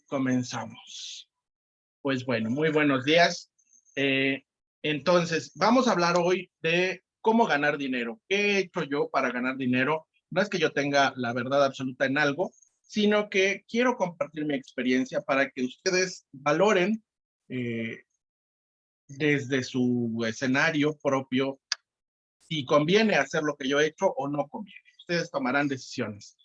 Comenzamos. Pues bueno, muy buenos días. Entonces, vamos a hablar hoy de cómo ganar dinero. ¿Qué he hecho yo para ganar dinero? No es que yo tenga la verdad absoluta en algo, sino que quiero compartir mi experiencia para que ustedes valoren eh, desde su escenario propio si conviene hacer lo que yo he hecho o no conviene. Ustedes tomarán decisiones.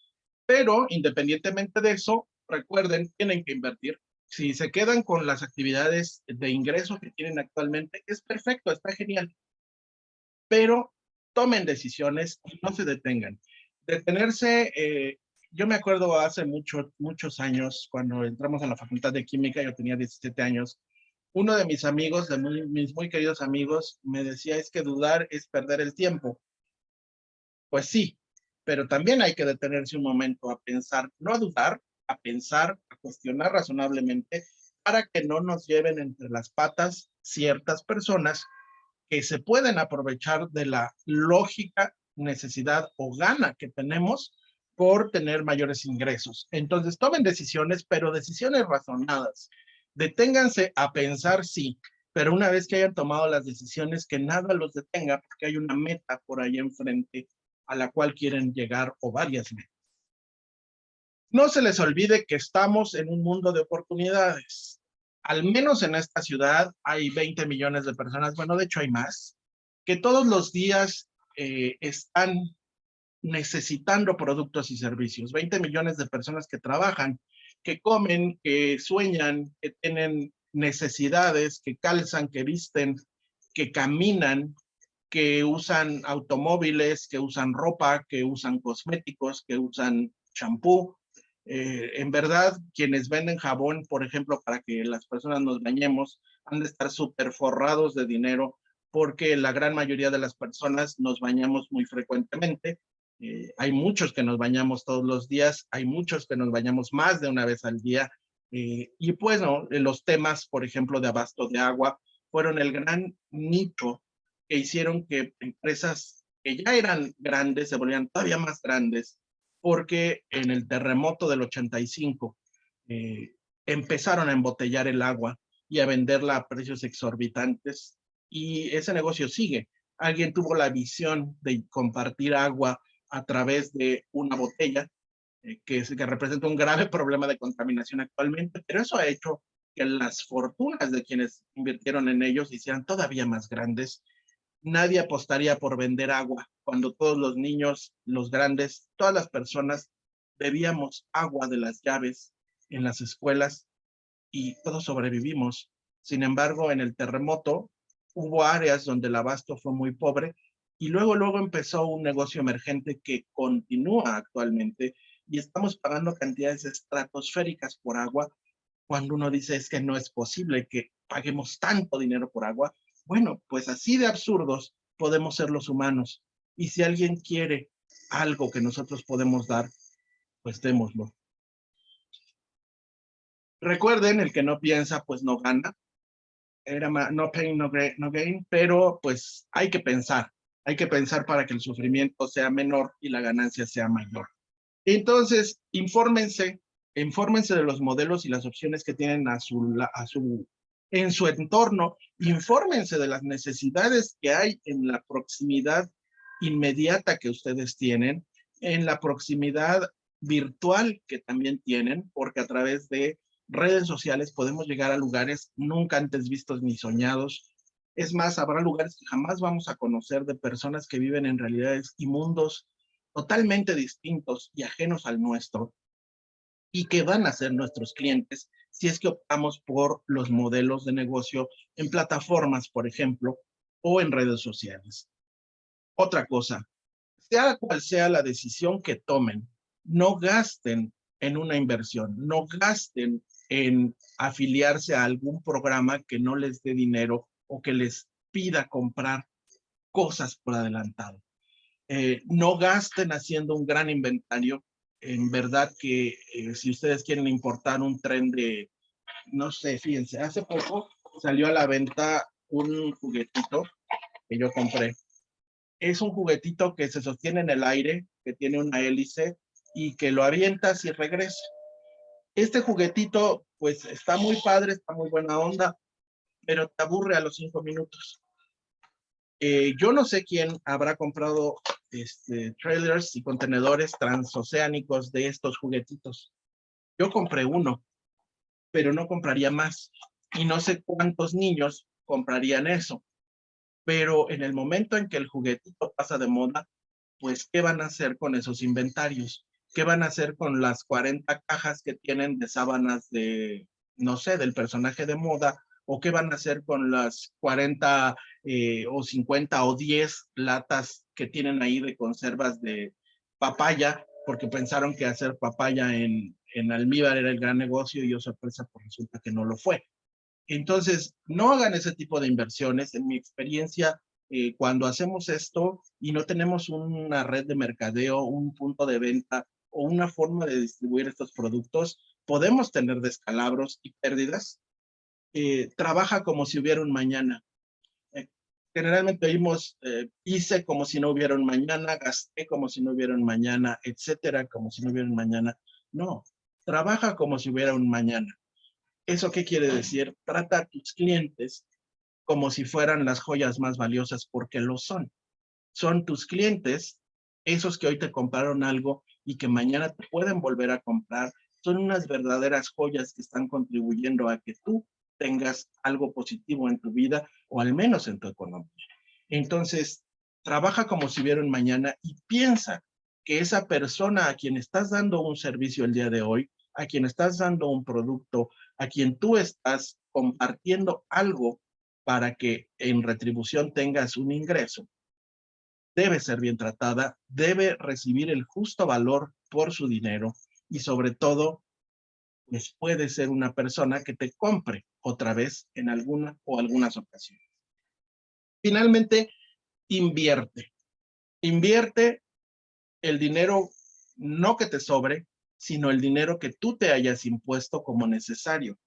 Pero independientemente de eso, recuerden, tienen que invertir. Si se quedan con las actividades de ingreso que tienen actualmente, es perfecto, está genial. Pero tomen decisiones y no se detengan. Detenerse, yo me acuerdo hace muchos años, cuando entramos a la Facultad de Química, yo tenía 17 años, uno de mis amigos, mis muy queridos amigos, me decía, es que dudar es perder el tiempo. Pues sí, pero también hay que detenerse un momento a pensar, no a dudar, a pensar, a cuestionar razonablemente para que no nos lleven entre las patas ciertas personas que se pueden aprovechar de la lógica necesidad o gana que tenemos por tener mayores ingresos. Entonces, tomen decisiones, pero decisiones razonadas. Deténganse a pensar, sí, pero una vez que hayan tomado las decisiones, que nada los detenga, porque hay una meta por ahí enfrente a la cual quieren llegar o varias metas. No se les olvide que estamos en un mundo de oportunidades. Al menos en esta ciudad hay 20 millones de personas, bueno, de hecho hay más, que todos los días están necesitando productos y servicios. 20 millones de personas que trabajan, que comen, que sueñan, que tienen necesidades, que calzan, que visten, que caminan, que usan automóviles, que usan ropa, que usan cosméticos, que usan champú. En verdad, quienes venden jabón, por ejemplo, para que las personas nos bañemos, han de estar súper forrados de dinero porque la gran mayoría de las personas nos bañamos muy frecuentemente. Hay muchos que nos bañamos todos los días, hay muchos que nos bañamos más de una vez al día. Y pues no, los temas, por ejemplo, de abasto de agua, fueron el gran nicho que hicieron que empresas que ya eran grandes se volvieran todavía más grandes, porque en el terremoto del 85 empezaron a embotellar el agua y a venderla a precios exorbitantes, y ese negocio sigue. Alguien tuvo la visión de compartir agua a través de una botella, que representa un grave problema de contaminación actualmente, pero eso ha hecho que las fortunas de quienes invirtieron en ellos se hicieran todavía más grandes. Nadie apostaría por vender agua cuando todos los niños, los grandes, todas las personas bebíamos agua de las llaves en las escuelas y todos sobrevivimos. Sin embargo, en el terremoto hubo áreas donde el abasto fue muy pobre y luego empezó un negocio emergente que continúa actualmente, y estamos pagando cantidades estratosféricas por agua cuando uno dice es que no es posible que paguemos tanto dinero por agua. Bueno, pues así de absurdos podemos ser los humanos. Y si alguien quiere algo que nosotros podemos dar, pues démoslo. Recuerden, el que no piensa, pues no gana. Era no pain, no gain, pero pues hay que pensar para que el sufrimiento sea menor y la ganancia sea mayor. Entonces, infórmense de los modelos y las opciones que tienen en su entorno, infórmense de las necesidades que hay en la proximidad inmediata que ustedes tienen, en la proximidad virtual que también tienen, porque a través de redes sociales podemos llegar a lugares nunca antes vistos ni soñados. Es más, habrá lugares que jamás vamos a conocer, de personas que viven en realidades y mundos totalmente distintos y ajenos al nuestro, y que van a ser nuestros clientes si es que optamos por los modelos de negocio en plataformas, por ejemplo, o en redes sociales. Otra cosa, sea cual sea la decisión que tomen, no gasten en una inversión, no gasten en afiliarse a algún programa que no les dé dinero o que les pida comprar cosas por adelantado. No gasten haciendo un gran inventario. En verdad que si ustedes quieren importar un tren de, no sé, fíjense, hace poco salió a la venta un juguetito que yo compré. Es un juguetito que se sostiene en el aire, que tiene una hélice y que lo avientas y regresa. Este juguetito pues está muy padre, está muy buena onda, pero te aburre a los 5 minutos. Yo no sé quién habrá comprado trailers y contenedores transoceánicos de estos juguetitos. Yo compré uno, pero no compraría más. Y no sé cuántos niños comprarían eso. Pero en el momento en que el juguetito pasa de moda, pues, ¿qué van a hacer con esos inventarios? ¿Qué van a hacer con las 40 cajas que tienen de sábanas de, no sé, del personaje de moda? ¿O qué van a hacer con las 40 o 50 o 10 latas que tienen ahí de conservas de papaya? Porque pensaron que hacer papaya en almíbar era el gran negocio y, oh sorpresa, pues resulta que no lo fue. Entonces, no hagan ese tipo de inversiones. En mi experiencia, cuando hacemos esto y no tenemos una red de mercadeo, un punto de venta o una forma de distribuir estos productos, podemos tener descalabros y pérdidas. Trabaja como si hubiera un mañana. Eh, Generalmente oímos, hice como si no hubiera un mañana, gasté como si no hubiera un mañana, etcétera, como si no hubiera un mañana. No, trabaja como si hubiera un mañana. ¿Eso qué quiere decir? Trata a tus clientes como si fueran las joyas más valiosas, porque lo son. Son tus clientes, esos que hoy te compraron algo y que mañana te pueden volver a comprar. Son unas verdaderas joyas que están contribuyendo a que tú tengas algo positivo en tu vida o al menos en tu economía. Entonces, trabaja como si hubiera un mañana y piensa que esa persona a quien estás dando un servicio el día de hoy, a quien estás dando un producto, a quien tú estás compartiendo algo para que en retribución tengas un ingreso, debe ser bien tratada, debe recibir el justo valor por su dinero y sobre todo, pues puede ser una persona que te compre otra vez en alguna o algunas ocasiones. Finalmente, invierte. Invierte el dinero no que te sobre, sino el dinero que tú te hayas impuesto como necesario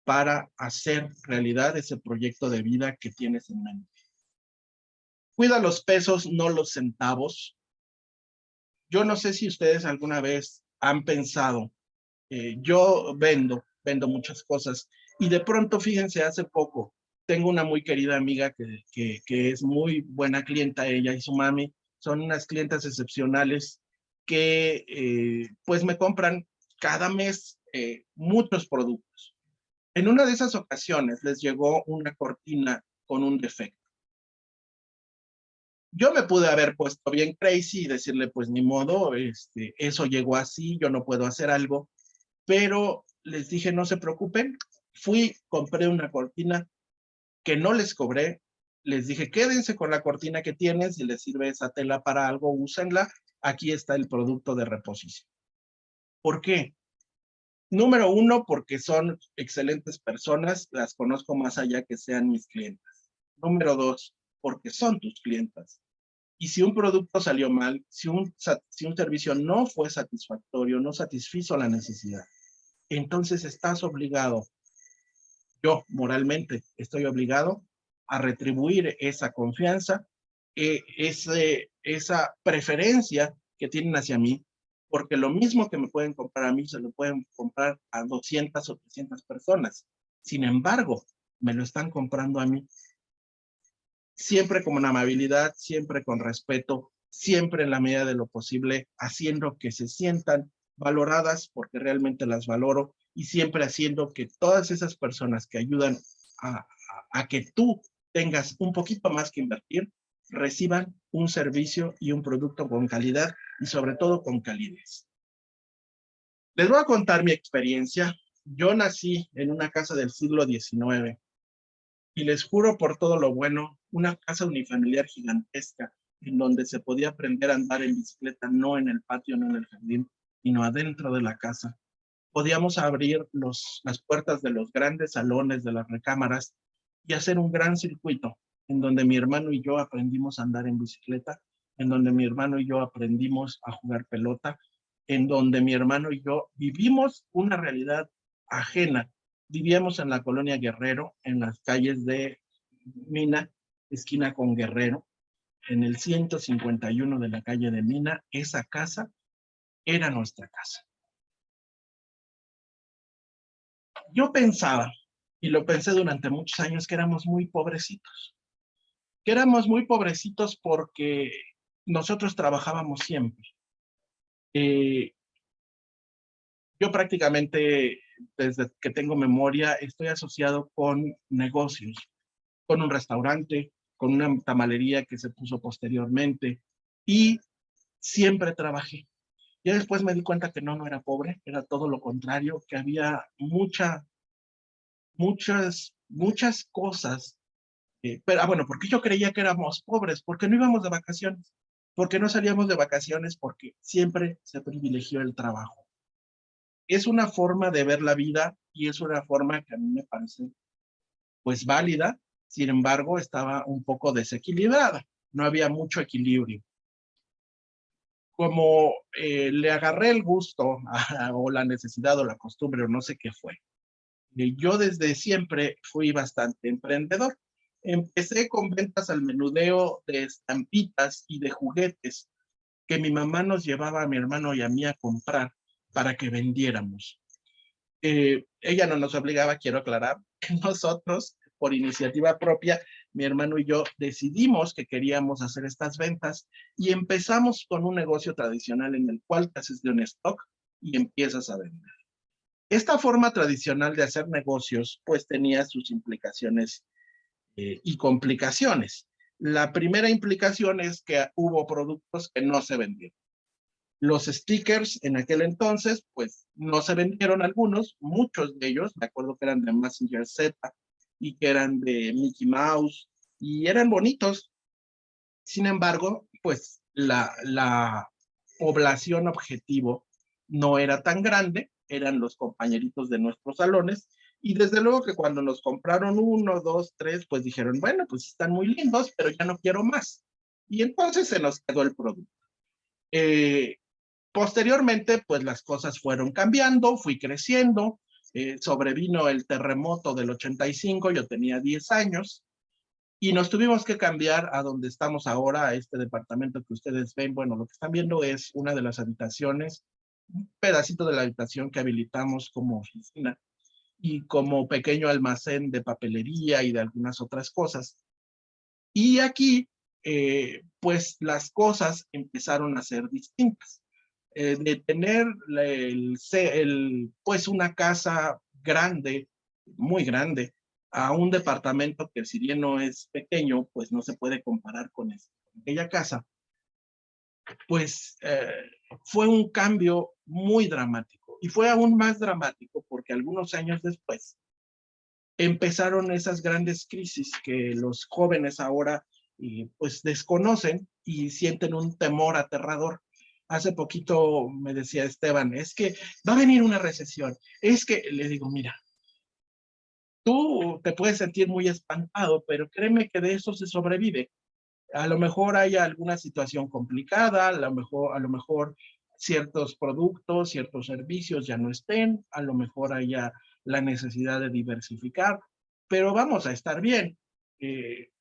para hacer realidad ese proyecto de vida que tienes en mente. Cuida los pesos, no los centavos. Yo no sé si ustedes alguna vez han pensado, yo vendo muchas cosas y de pronto, fíjense, hace poco tengo una muy querida amiga que es muy buena clienta, ella y su mami, son unas clientas excepcionales que pues me compran cada mes muchos productos. En una de esas ocasiones les llegó una cortina con un defecto. Yo me pude haber puesto bien crazy y decirle, pues ni modo, eso llegó así, yo no puedo hacer algo, pero les dije, no se preocupen, fui, compré una cortina que no les cobré, les dije, quédense con la cortina que tienen, si les sirve esa tela para algo, úsenla, aquí está el producto de reposición. ¿Por qué? Número uno, porque son excelentes personas, las conozco más allá que sean mis clientes. Número dos, porque son tus clientas. Y si un producto salió mal, si un servicio no fue satisfactorio, no satisfizo la necesidad, entonces estás obligado, yo moralmente estoy obligado a retribuir esa confianza, esa preferencia que tienen hacia mí, porque lo mismo que me pueden comprar a mí, se lo pueden comprar a 200 o 300 personas. Sin embargo, me lo están comprando a mí siempre con amabilidad, siempre con respeto, siempre en la medida de lo posible, haciendo que se sientan valoradas porque realmente las valoro y siempre haciendo que todas esas personas que ayudan a que tú tengas un poquito más que invertir, reciban un servicio y un producto con calidad y sobre todo con calidez. Les voy a contar mi experiencia. Yo nací en una casa del siglo XIX y les juro por todo lo bueno, una casa unifamiliar gigantesca en donde se podía aprender a andar en bicicleta, no en el patio, no en el jardín, sino adentro de la casa. Podíamos abrir las puertas de los grandes salones, de las recámaras, y hacer un gran circuito en donde mi hermano y yo aprendimos a andar en bicicleta, en donde mi hermano y yo aprendimos a jugar pelota, en donde mi hermano y yo vivimos una realidad ajena. Vivíamos en la colonia Guerrero, en las calles de Mina, esquina con Guerrero, en el 151 de la calle de Mina. Esa casa era nuestra casa. Yo pensaba, y lo pensé durante muchos años, que éramos muy pobrecitos. Que éramos muy pobrecitos porque nosotros trabajábamos siempre. Eh, yo prácticamente, desde que tengo memoria, estoy asociado con negocios, con un restaurante, con una tamalería que se puso posteriormente, y siempre trabajé. Ya después me di cuenta que no era pobre, era todo lo contrario, que había muchas cosas. Pero, bueno, porque yo creía que éramos pobres, porque no íbamos de vacaciones, porque no salíamos de vacaciones, porque siempre se privilegió el trabajo. Es una forma de ver la vida y es una forma que a mí me parece, pues, válida. Sin embargo, estaba un poco desequilibrada, no había mucho equilibrio. Como le agarré el gusto o la necesidad o la costumbre o no sé qué fue, yo desde siempre fui bastante emprendedor. Empecé con ventas al menudeo de estampitas y de juguetes que mi mamá nos llevaba a mi hermano y a mí a comprar para que vendiéramos. Ella no nos obligaba, quiero aclarar, que nosotros, por iniciativa propia, mi hermano y yo decidimos que queríamos hacer estas ventas y empezamos con un negocio tradicional en el cual te haces de un stock y empiezas a vender. Esta forma tradicional de hacer negocios, pues tenía sus implicaciones y complicaciones. La primera implicación es que hubo productos que no se vendieron. Los stickers en aquel entonces, pues no se vendieron algunos, muchos de ellos, me acuerdo que eran de Mazinger Z y que eran de Mickey Mouse y eran bonitos. Sin embargo, pues la población objetivo no era tan grande, eran los compañeritos de nuestros salones, y desde luego que cuando nos compraron uno, dos, tres, pues dijeron, bueno, pues están muy lindos, pero ya no quiero más. Y entonces se nos quedó el producto. Eh, Posteriormente, pues las cosas fueron cambiando, fui creciendo, sobrevino el terremoto del 85, yo tenía 10 años, y nos tuvimos que cambiar a donde estamos ahora, a este departamento que ustedes ven. Bueno, lo que están viendo es una de las habitaciones, un pedacito de la habitación que habilitamos como oficina y como pequeño almacén de papelería y de algunas otras cosas. Y aquí, pues las cosas empezaron a ser distintas. De tener pues una casa grande, muy grande, a un departamento que si bien no es pequeño, pues no se puede comparar con aquella casa, pues fue un cambio muy dramático. Y fue aún más dramático porque algunos años después empezaron esas grandes crisis que los jóvenes ahora pues desconocen y sienten un temor aterrador. Hace poquito me decía Esteban, es que va a venir una recesión. Es que le digo, mira, tú te puedes sentir muy espantado, pero créeme que de eso se sobrevive. A lo mejor haya alguna situación complicada, a lo mejor ciertos productos, ciertos servicios ya no estén, a lo mejor haya la necesidad de diversificar, pero vamos a estar bien. Eh,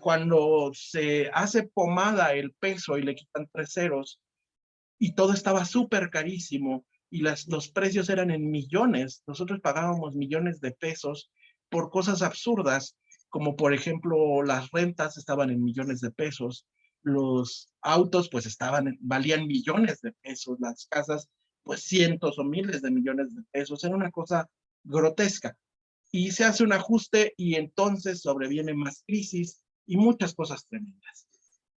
Cuando se hace pomada el peso y le quitan 3 ceros y todo estaba súper carísimo y los precios eran en millones, nosotros pagábamos millones de pesos por cosas absurdas, como por ejemplo las rentas estaban en millones de pesos, los autos pues valían millones de pesos, las casas pues cientos o miles de millones de pesos, era una cosa grotesca. Y se hace un ajuste y entonces sobreviene más crisis y muchas cosas tremendas.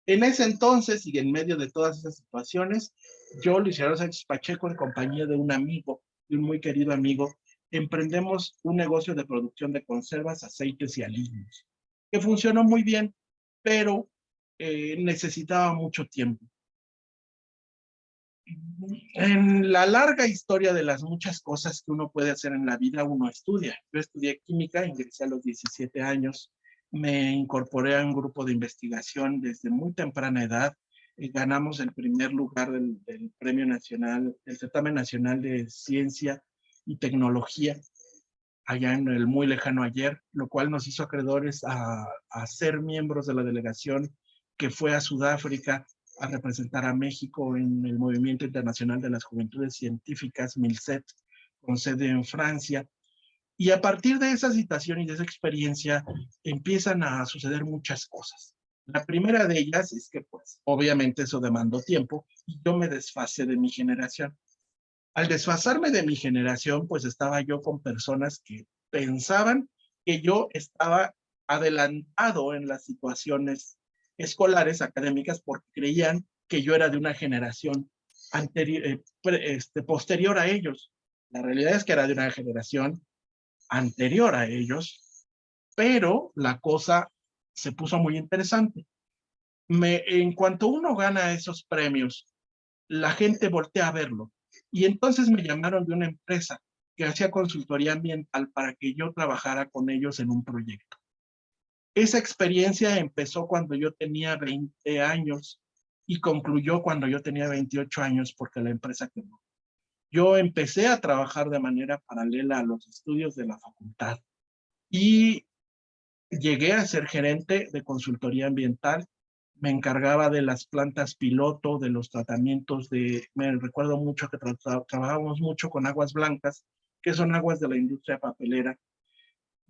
En ese entonces y en medio de todas esas situaciones, yo, Luis Gerardo Sánchez Pacheco, en compañía de un amigo, de un muy querido amigo, emprendemos un negocio de producción de conservas, aceites y aliños, que funcionó muy bien, pero necesitaba mucho tiempo. En la larga historia de las muchas cosas que uno puede hacer en la vida, uno estudia. Yo estudié química, ingresé a los 17 años, me incorporé a un grupo de investigación desde muy temprana edad. Ganamos el primer lugar del Premio Nacional, el Certamen Nacional de Ciencia y Tecnología, allá en el muy lejano ayer, lo cual nos hizo acreedores a ser miembros de la delegación que fue a Sudáfrica a representar a México en el Movimiento Internacional de las Juventudes Científicas, MILCET, con sede en Francia. Y a partir de esa situación y de esa experiencia empiezan a suceder muchas cosas. La primera de ellas es que, pues, obviamente eso demandó tiempo y yo me desfasé de mi generación. Al desfasarme de mi generación, pues estaba yo con personas que pensaban que yo estaba adelantado en las situaciones escolares, académicas, porque creían que yo era de una generación anterior, posterior a ellos. La realidad es que era de una generación anterior a ellos, pero la cosa se puso muy interesante. En cuanto uno gana esos premios, la gente voltea a verlo. Y entonces me llamaron de una empresa que hacía consultoría ambiental para que yo trabajara con ellos en un proyecto. Esa experiencia empezó cuando yo tenía 20 años y concluyó cuando yo tenía 28 años porque la empresa quebró. Yo empecé a trabajar de manera paralela a los estudios de la facultad y llegué a ser gerente de consultoría ambiental. Me encargaba de las plantas piloto, de los tratamientos me recuerdo mucho que trabajábamos mucho con aguas blancas, que son aguas de la industria papelera.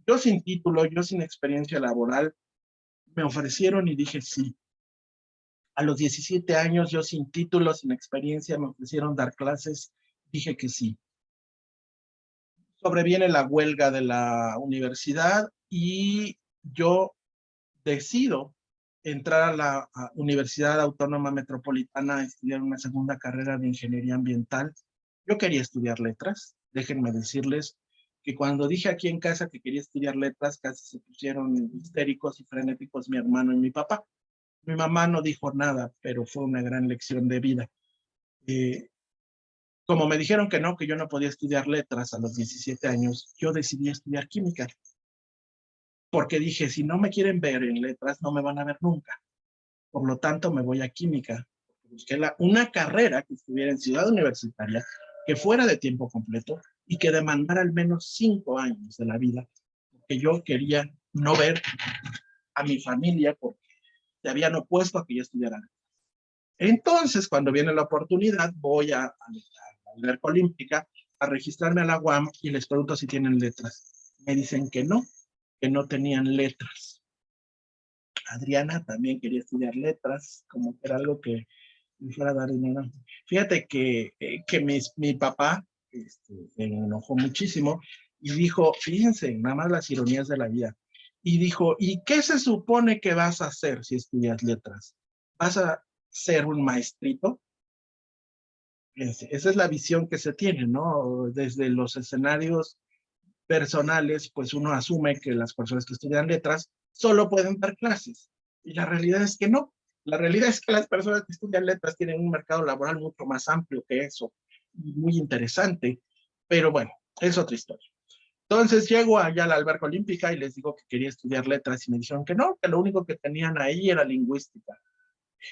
Yo sin título, yo sin experiencia laboral, me ofrecieron y dije sí. A los 17 años, yo sin título, sin experiencia, me ofrecieron dar clases, dije que sí. Sobreviene la huelga de la universidad y yo decido entrar a la Universidad Autónoma Metropolitana a estudiar una segunda carrera de ingeniería ambiental. Yo quería estudiar letras. Déjenme decirles que cuando dije aquí en casa que quería estudiar letras, casi se pusieron histéricos y frenéticos mi hermano y mi papá. Mi mamá no dijo nada, pero fue una gran lección de vida. Eh, Como me dijeron que yo no podía estudiar letras a los 17 años, yo decidí estudiar química. Porque dije, si no me quieren ver en letras, no me van a ver nunca. Por lo tanto, me voy a química. Busqué una carrera que estuviera en Ciudad Universitaria, que fuera de tiempo completo y que demandara al menos 5 años de la vida, porque yo quería no ver a mi familia porque se habían opuesto a que yo estudiara. Entonces, cuando viene la oportunidad, voy a la alberca olímpica a registrarme a la UAM y les pregunto si tienen letras. Me dicen que no tenían letras. Adriana también quería estudiar letras, como que era algo que me fuera a dar dinero. Fíjate que mi papá se enojó muchísimo y dijo, fíjense, nada más las ironías de la vida, y dijo, ¿y qué se supone que vas a hacer si estudias letras? ¿Vas a ser un maestrito? Fíjense, esa es la visión que se tiene, ¿no? Desde los escenarios personales, pues uno asume que las personas que estudian letras solo pueden dar clases. Y la realidad es que no. La realidad es que las personas que estudian letras tienen un mercado laboral mucho más amplio que eso, muy interesante. Pero bueno, es otra historia. Entonces llego allá a la alberca olímpica y les digo que quería estudiar letras y me dijeron que no, que lo único que tenían ahí era lingüística.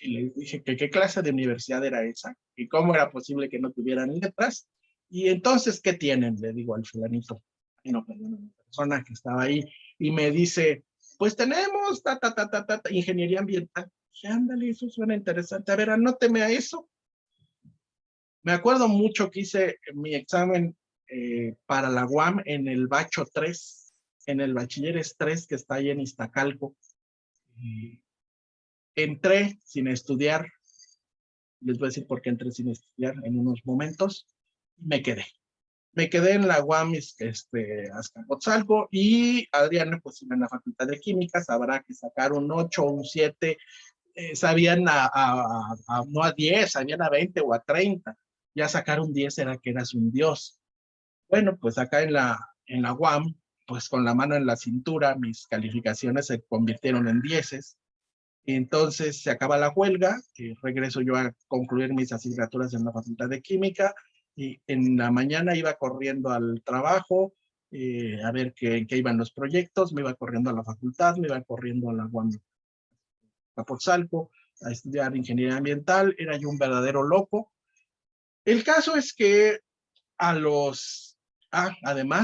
Y les dije que qué clase de universidad era esa y cómo era posible que no tuvieran letras. Y entonces, ¿qué tienen? Le digo al fulanito. Ay, no, perdón, la persona que estaba ahí y me dice, pues tenemos ingeniería ambiental. Dije, ándale, eso suena interesante. A ver, anóteme a eso. Me acuerdo mucho que hice mi examen para la UAM en el Bacho 3, en el Bachilleres 3 que está ahí en Iztacalco. Entré sin estudiar, les voy a decir por qué entré sin estudiar en unos momentos, y me quedé. Me quedé en la UAM Azcapotzalco y Adriana, pues en la Facultad de Química, sabrá que sacar un 8 o un 7, sabían no a 10, sabían a 20 o a 30. Ya sacar un 10 era que eras un dios. Bueno, pues acá en la UAM, pues con la mano en la cintura, mis calificaciones se convirtieron en 10. Entonces se acaba la huelga, regreso yo a concluir mis asignaturas en la Facultad de Química y en la mañana iba corriendo al trabajo a ver qué iban los proyectos, me iba corriendo a la facultad, me iba corriendo a la UAM Azcapotzalco a estudiar ingeniería ambiental, era yo un verdadero loco. El caso es que además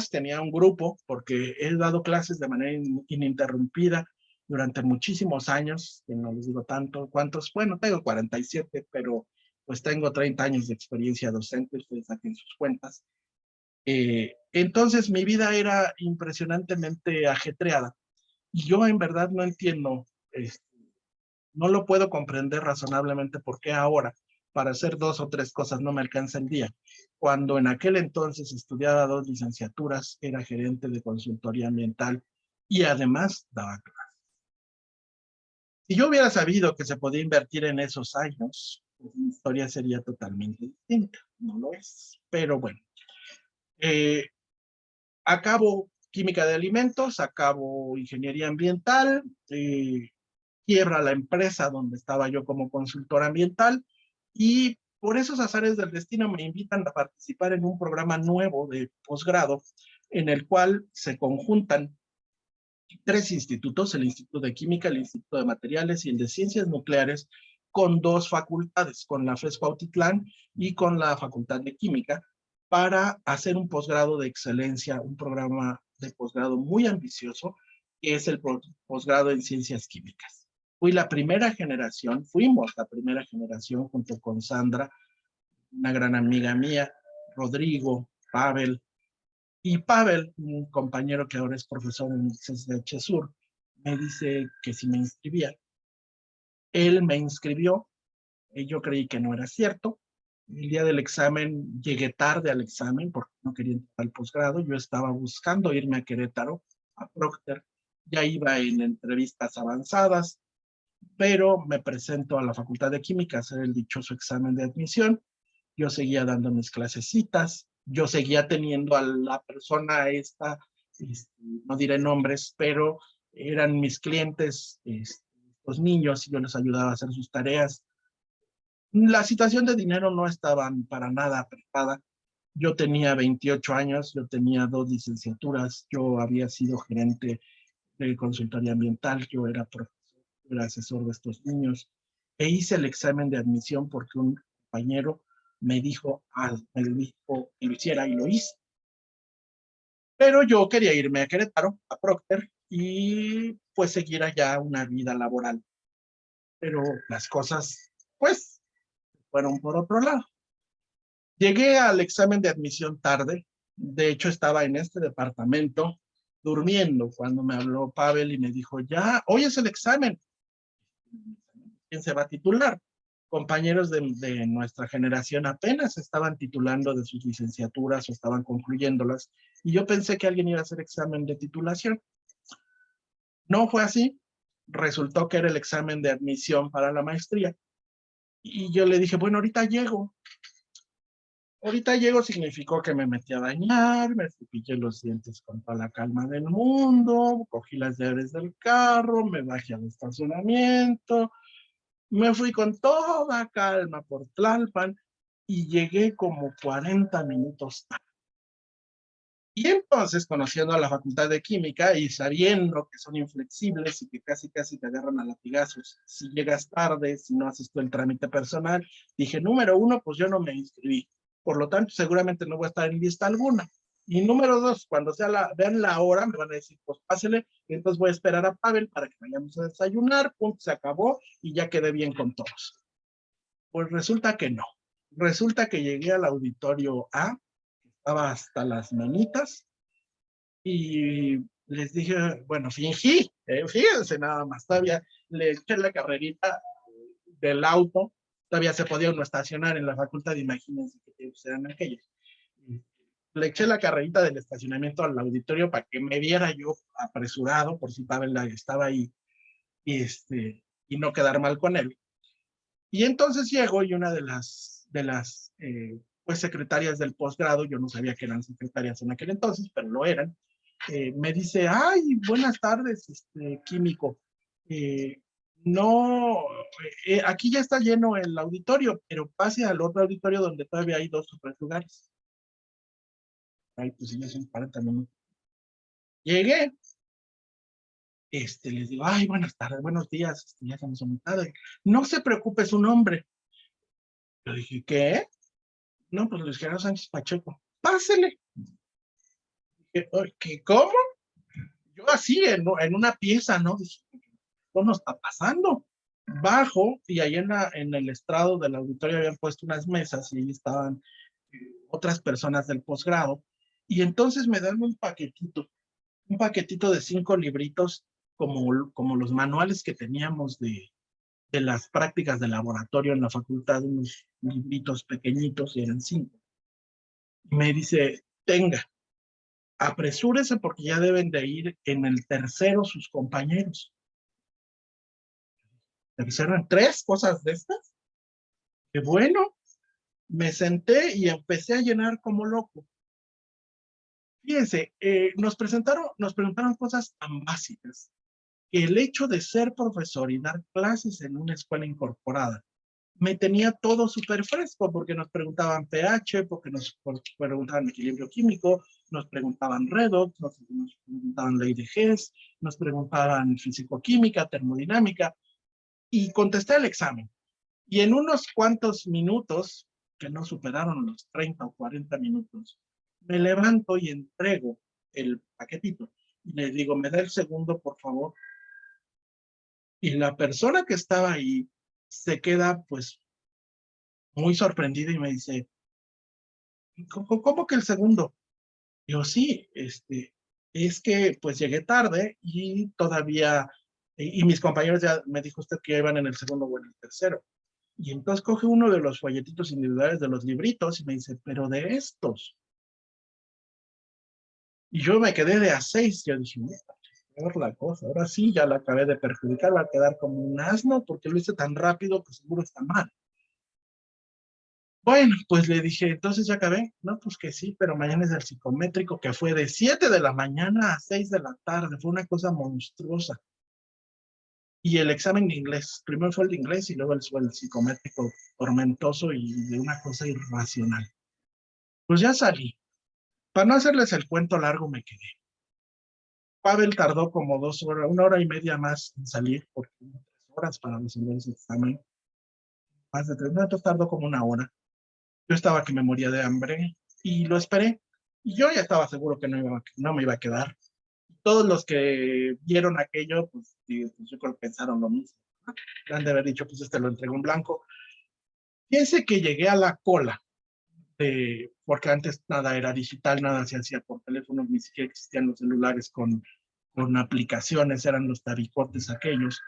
tenía un grupo, porque he dado clases de manera ininterrumpida durante muchísimos años, que no les digo tanto, cuántos, bueno, tengo 47, pero pues tengo 30 años de experiencia docente, ustedes saquen sus cuentas. Entonces mi vida era impresionantemente ajetreada y yo en verdad no entiendo, no lo puedo comprender razonablemente por qué ahora para hacer 2 o 3 cosas no me alcanza el día, cuando en aquel entonces estudiaba 2 licenciaturas, era gerente de consultoría ambiental y además daba clases. Si yo hubiera sabido que se podía invertir en esos años, pues mi historia sería totalmente distinta. No lo es, pero bueno. Eh, Acabo química de alimentos, acabo ingeniería ambiental, quiebra la empresa donde estaba yo como consultor ambiental y por esos azares del destino me invitan a participar en un programa nuevo de posgrado en el cual se conjuntan 3 institutos, el Instituto de Química, el Instituto de Materiales y el de Ciencias Nucleares, con 2 facultades, con la FES Cuautitlán y con la Facultad de Química, para hacer un posgrado de excelencia, un programa de posgrado muy ambicioso, que es el posgrado en Ciencias Químicas. Fuimos la primera generación junto con Sandra, una gran amiga mía, Rodrigo, Pavel, y Pavel, un compañero que ahora es profesor en el CCH Sur, me dice que si me inscribía. Él me inscribió, y yo creí que no era cierto. El día del examen llegué tarde al examen porque no quería entrar al posgrado. Yo estaba buscando irme a Querétaro, a Procter. Ya iba en entrevistas avanzadas, pero me presento a la Facultad de Química a hacer el dichoso examen de admisión. Yo seguía dando mis clasecitas, yo seguía teniendo a la persona esta, no diré nombres, pero eran mis clientes, los niños, y yo les ayudaba a hacer sus tareas. La situación de dinero no estaba para nada apretada. Yo tenía 28 años, yo tenía 2 licenciaturas, yo había sido gerente de consultoría ambiental, yo era profesor, era asesor de estos niños, e hice el examen de admisión porque un compañero me dijo que lo hiciera y lo hice. Pero yo quería irme a Querétaro, a Procter, y pues seguir allá una vida laboral. Pero las cosas, pues, fueron por otro lado. Llegué al examen de admisión tarde. De hecho, estaba en este departamento durmiendo cuando me habló Pavel y me dijo, ya, hoy es el examen. ¿Quién se va a titular? Compañeros de nuestra generación apenas estaban titulando de sus licenciaturas o estaban concluyéndolas, y yo pensé que alguien iba a hacer examen de titulación. No fue así. Resultó que era el examen de admisión para la maestría. Y yo le dije, bueno, ahorita llego. Ahorita llego significó que me metí a bañar, me cepillé los dientes con toda la calma del mundo, cogí las llaves del carro, me bajé al estacionamiento, me fui con toda calma por Tlalpan y llegué como 40 minutos tarde. Y entonces, conociendo a la Facultad de Química y sabiendo que son inflexibles y que casi casi te agarran a latigazos si llegas tarde, si no haces tú el trámite personal, dije, número 1, pues yo no me inscribí. Por lo tanto, seguramente no voy a estar en lista alguna. Y número 2, cuando vean la hora, me van a decir, pues pásele, y entonces voy a esperar a Pavel para que vayamos a desayunar, punto, se acabó y ya quedé bien con todos. Pues resulta que no. Resulta que llegué al auditorio A, estaba hasta las manitas, y les dije, bueno, fingí, fíjense nada más, todavía le eché la carrerita del auto, todavía se podía uno estacionar en la facultad, imagínense que tiempos eran aquellos. Le eché la carrerita del estacionamiento al auditorio para que me viera yo apresurado, por si Pavel estaba ahí, y no quedar mal con él. Y entonces llego y una de las pues secretarias del posgrado, yo no sabía que eran secretarias en aquel entonces, pero lo eran, me dice, ay, buenas tardes, químico. Eh, no, aquí ya está lleno el auditorio, pero pase al otro auditorio donde todavía hay 2 o 3 lugares. Ay, pues ya son 40 minutos. Llegué, les digo, ay, buenas tardes, buenos días, ya estamos a mitad. No se preocupe su nombre. Yo dije, ¿qué? No, pues Luis Gerardo Sánchez Pacheco. Pásele. ¿Qué, cómo? Yo así, en una pieza, ¿no? Dije, ¿qué nos está pasando? Bajo, y ahí en el estrado del auditorio habían puesto unas mesas y ahí estaban otras personas del posgrado. Y entonces me dan un paquetito de 5 libritos como los manuales que teníamos de las prácticas de laboratorio en la facultad, unos libritos pequeñitos, y eran 5. Me dice, tenga, apresúrese porque ya deben de ir en el tercero sus compañeros. Tercero en 3 cosas de estas. Que bueno, me senté y empecé a llenar como loco. Fíjense, nos preguntaron cosas tan básicas, que el hecho de ser profesor y dar clases en una escuela incorporada me tenía todo súper fresco, porque nos preguntaban pH, porque nos preguntaban equilibrio químico, nos preguntaban redox, nos preguntaban ley de Hess, nos preguntaban fisicoquímica, termodinámica, y contesté el examen. Y en unos cuantos minutos, que no superaron los 30 o 40 minutos, me levanto y entrego el paquetito. Y les digo, ¿me da el segundo, por favor? Y la persona que estaba ahí se queda, pues, muy sorprendida y me dice, ¿cómo que el segundo? Yo, sí, es que, pues, llegué tarde y todavía, y mis compañeros ya me dijo usted que iban en el segundo o en el tercero. Y entonces coge uno de los folletitos individuales de los libritos y me dice, pero de estos. Y yo me quedé de a 6. Yo dije, peor la cosa, ahora sí ya la acabé de perjudicar, va a quedar como un asno porque lo hice tan rápido que seguro está mal. Bueno, pues le dije, entonces ya acabé. No, pues que sí, pero mañana es el psicométrico, que fue de 7 de la mañana a 6 de la tarde. Fue una cosa monstruosa. Y el examen de inglés, primero fue el de inglés y luego fue el psicométrico tormentoso y de una cosa irracional. Pues ya salí. Para no hacerles el cuento largo, me quedé. Pavel tardó como 2 horas, 1 hora y media más en salir, porque hubo 3 horas para resolver ese examen. Más de 3 minutos, tardó como 1 hora. Yo estaba que me moría de hambre y lo esperé. Y yo ya estaba seguro que no me iba a quedar. Todos los que vieron aquello, pues, pues yo creo que pensaron lo mismo. Han de haber dicho, pues lo entregó en blanco. Fíjense que llegué a la cola, porque antes nada era digital, nada se hacía por teléfono, ni siquiera existían los celulares con aplicaciones, eran los tabicotes aquellos.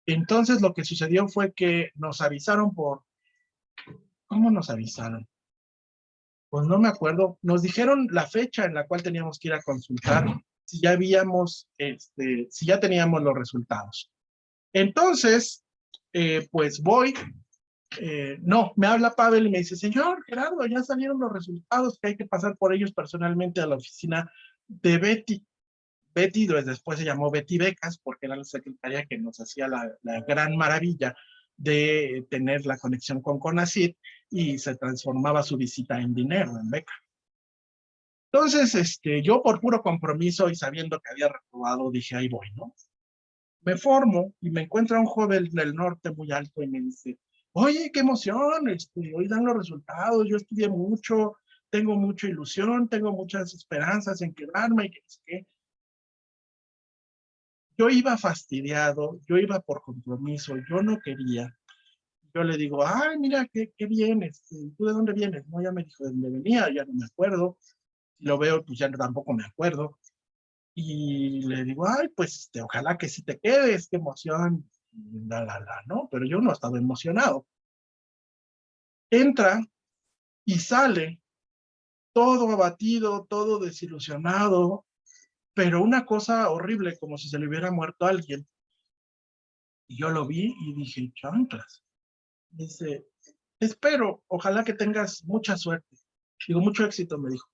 Entonces lo que sucedió fue que nos avisaron ¿cómo nos avisaron? Pues no me acuerdo, nos dijeron la fecha en la cual teníamos que ir a consultar si ya si ya teníamos los resultados. Entonces, pues voy, no, me habla Pavel y me dice, señor Gerardo, ya salieron los resultados, que hay que pasar por ellos personalmente a la oficina de Betty. Betty después se llamó Betty Becas, porque era la secretaria que nos hacía la gran maravilla de tener la conexión con CONACYT y se transformaba su visita en dinero, en beca. Entonces, yo por puro compromiso y sabiendo que había reprobado, dije, ahí voy, ¿no? Me formo y me encuentra un joven del norte muy alto y me dice, oye, qué emoción, hoy dan los resultados, yo estudié mucho, tengo mucha ilusión, tengo muchas esperanzas en quedarme y que yo iba fastidiado, yo iba por compromiso, yo no quería. Yo le digo, ay, mira, qué bien, ¿tú de dónde vienes? No, ya me dijo de dónde venía, ya no me acuerdo. Si lo veo, pues ya tampoco me acuerdo. Y le digo, ay, pues ojalá que sí te quedes, qué emoción, ¿no? Pero yo no estaba emocionado. Entra y sale todo abatido, todo desilusionado, pero una cosa horrible, como si se le hubiera muerto a alguien. Y yo lo vi y dije, chanclas. Dice, espero, ojalá que tengas mucha suerte. Digo, mucho éxito, me dijo.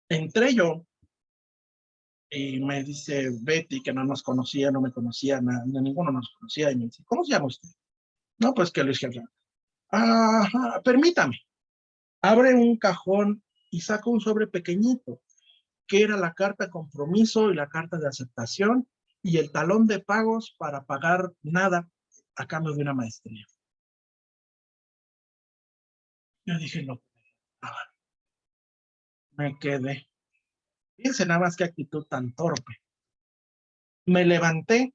Entré yo y me dice Betty, que no nos conocía, no me conocía, ninguno nos conocía, y me dice, ¿cómo se llama usted? No, pues que Luis Gerardo. Ajá, permítame. Abre un cajón y saca un sobre pequeñito, que era la carta de compromiso y la carta de aceptación y el talón de pagos para pagar nada a cambio de una maestría. Yo dije, no, me quedé. Fíjense nada más qué actitud tan torpe. Me levanté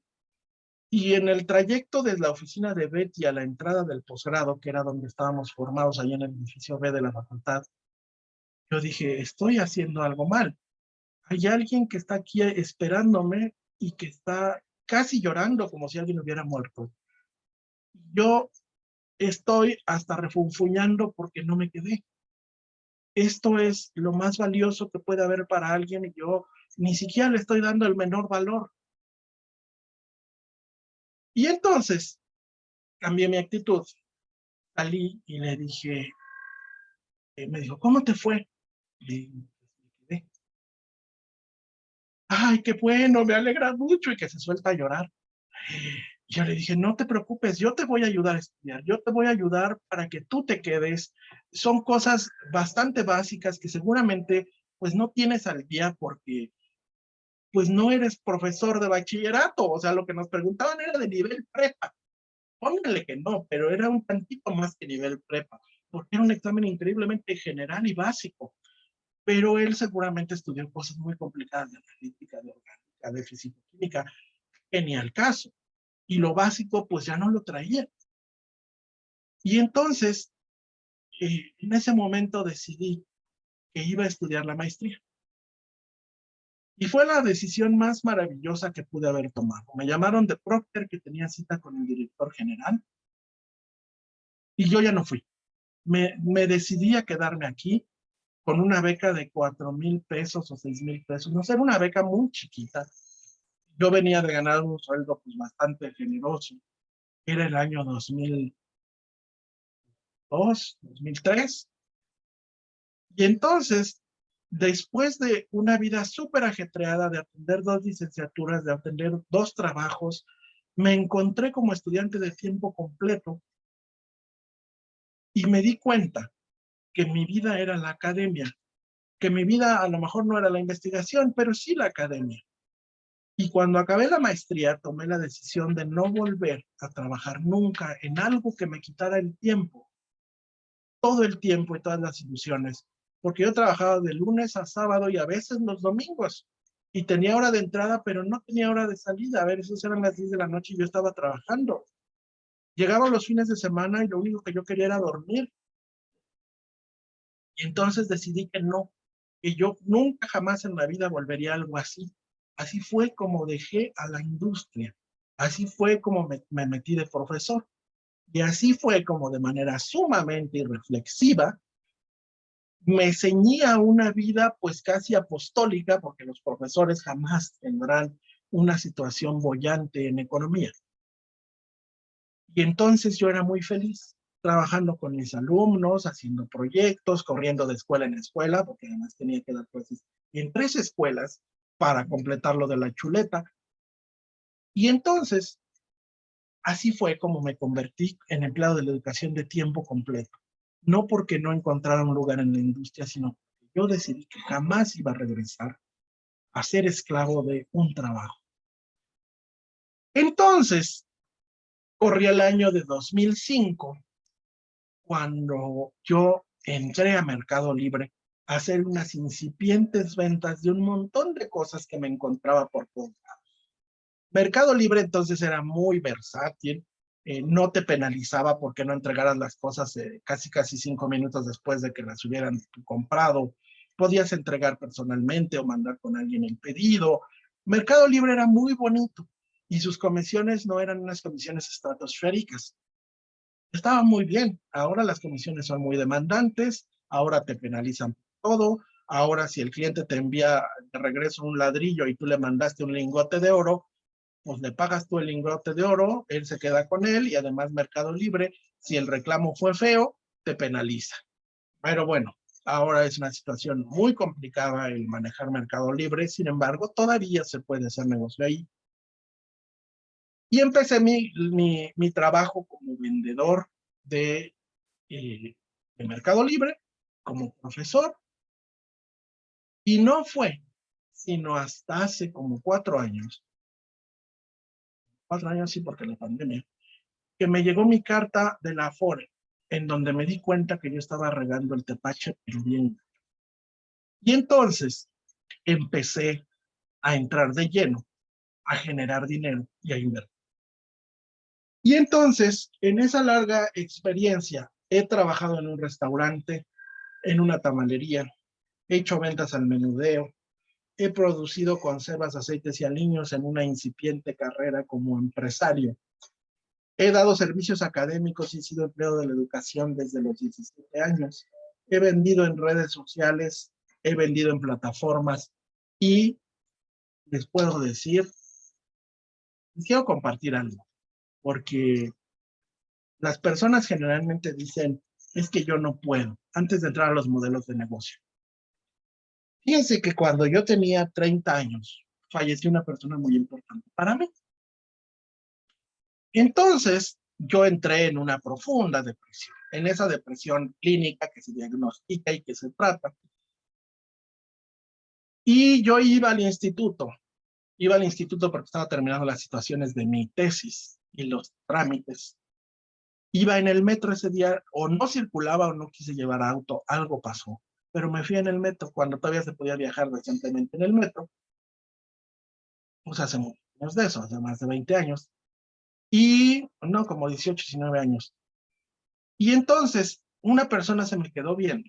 y en el trayecto desde la oficina de Betty a la entrada del posgrado, que era donde estábamos formados allá en el edificio B de la facultad, Yo dije, estoy haciendo algo mal. Hay alguien que está aquí esperándome y que está casi llorando como si alguien hubiera muerto. Yo estoy hasta refunfuñando porque no me quedé. Esto es lo más valioso que puede haber para alguien y yo ni siquiera le estoy dando el menor valor. Y entonces cambié mi actitud. Salí y le dije, me dijo, ¿cómo te fue? Y me quedé. Ay, qué bueno, me alegra mucho y que se suelta a llorar. Y yo le dije, no te preocupes, yo te voy a ayudar a estudiar, yo te voy a ayudar para que tú te quedes. Son cosas bastante básicas que seguramente pues no tienes al día porque pues no eres profesor de bachillerato, o sea, lo que nos preguntaban era de nivel prepa. Póngale que no, pero era un tantito más que nivel prepa, porque era un examen increíblemente general y básico. Pero él seguramente estudió cosas muy complicadas de analítica, de orgánica, de físico-química, que ni al caso. Y lo básico, pues ya no lo traía. Y entonces, en ese momento decidí que iba a estudiar la maestría. Y fue la decisión más maravillosa que pude haber tomado. Me llamaron de Procter, que tenía cita con el director general, y yo ya no fui. Me decidí a quedarme aquí con una beca de 4,000 pesos o 6,000 pesos. No sé, era una beca muy chiquita. Yo venía de ganar un sueldo pues, bastante generoso. Era el año 2002, 2003. Y entonces, después de una vida súper ajetreada, de atender 2 licenciaturas, de atender 2 trabajos, me encontré como estudiante de tiempo completo y me di cuenta que mi vida era la academia, que mi vida a lo mejor no era la investigación, pero sí la academia. Y cuando acabé la maestría, tomé la decisión de no volver a trabajar nunca en algo que me quitara el tiempo, todo el tiempo y todas las ilusiones, porque yo trabajaba de lunes a sábado y a veces los domingos, y tenía hora de entrada, pero no tenía hora de salida. A ver, eso eran las 10 de la noche y yo estaba trabajando. Llegaba los fines de semana y lo único que yo quería era dormir. Y entonces decidí que no, que yo nunca jamás en la vida volvería a algo así. Así fue como dejé a la industria. Así fue como me metí de profesor. Y así fue como de manera sumamente irreflexiva me ceñía una vida pues casi apostólica, porque los profesores jamás tendrán una situación boyante en economía. Y entonces yo era muy feliz trabajando con mis alumnos, haciendo proyectos, corriendo de escuela en escuela, porque además tenía que dar clases en 3 escuelas para completar lo de la chuleta. Y entonces, así fue como me convertí en empleado de la educación de tiempo completo. No porque no encontrara un lugar en la industria, sino porque yo decidí que jamás iba a regresar a ser esclavo de un trabajo. Entonces, corría el año de 2005, cuando yo entré a Mercado Libre a hacer unas incipientes ventas de un montón de cosas que me encontraba por todos lados. Mercado Libre entonces era muy versátil, no te penalizaba porque no entregaras las cosas casi 5 minutos después de que las hubieran comprado. Podías entregar personalmente o mandar con alguien el pedido. Mercado Libre era muy bonito y sus comisiones no eran unas comisiones estratosféricas. Estaba muy bien. Ahora las comisiones son muy demandantes, ahora te penalizan todo. Ahora, si el cliente te envía de regreso un ladrillo y tú le mandaste un lingote de oro, pues le pagas tú el lingote de oro, él se queda con él y además Mercado Libre, si el reclamo fue feo, te penaliza. Pero bueno, ahora es una situación muy complicada el manejar Mercado Libre, sin embargo, todavía se puede hacer negocio ahí. Y empecé mi trabajo como vendedor de, de Mercado Libre, como profesor, y no fue sino hasta hace como 4 años, 4 años sí, porque la pandemia, que me llegó mi carta de la Afore, en donde me di cuenta que yo estaba regando el tepache, pero bien. Y entonces empecé a entrar de lleno, a generar dinero y a invertir. Y entonces, en esa larga experiencia, he trabajado en un restaurante, en una tamalería, he hecho ventas al menudeo, he producido conservas, aceites y aliños en una incipiente carrera como empresario. He dado servicios académicos y he sido empleado de la educación desde los 17 años. He vendido en redes sociales, he vendido en plataformas y les puedo decir, les quiero compartir algo, porque las personas generalmente dicen, es que yo no puedo, antes de entrar a los modelos de negocio. Fíjense que cuando yo tenía 30 años, falleció una persona muy importante para mí. Entonces, yo entré en una profunda depresión, en esa depresión clínica que se diagnostica y que se trata. Y yo iba al instituto porque estaba terminando las situaciones de mi tesis y los trámites. Iba en el metro ese día, o no circulaba o no quise llevar auto, algo pasó. Pero me fui en el metro cuando todavía se podía viajar decentemente en el metro. Pues hace muchos años de eso, hace más de 20 años. Y no, como 18, 19 años. Y entonces una persona se me quedó viendo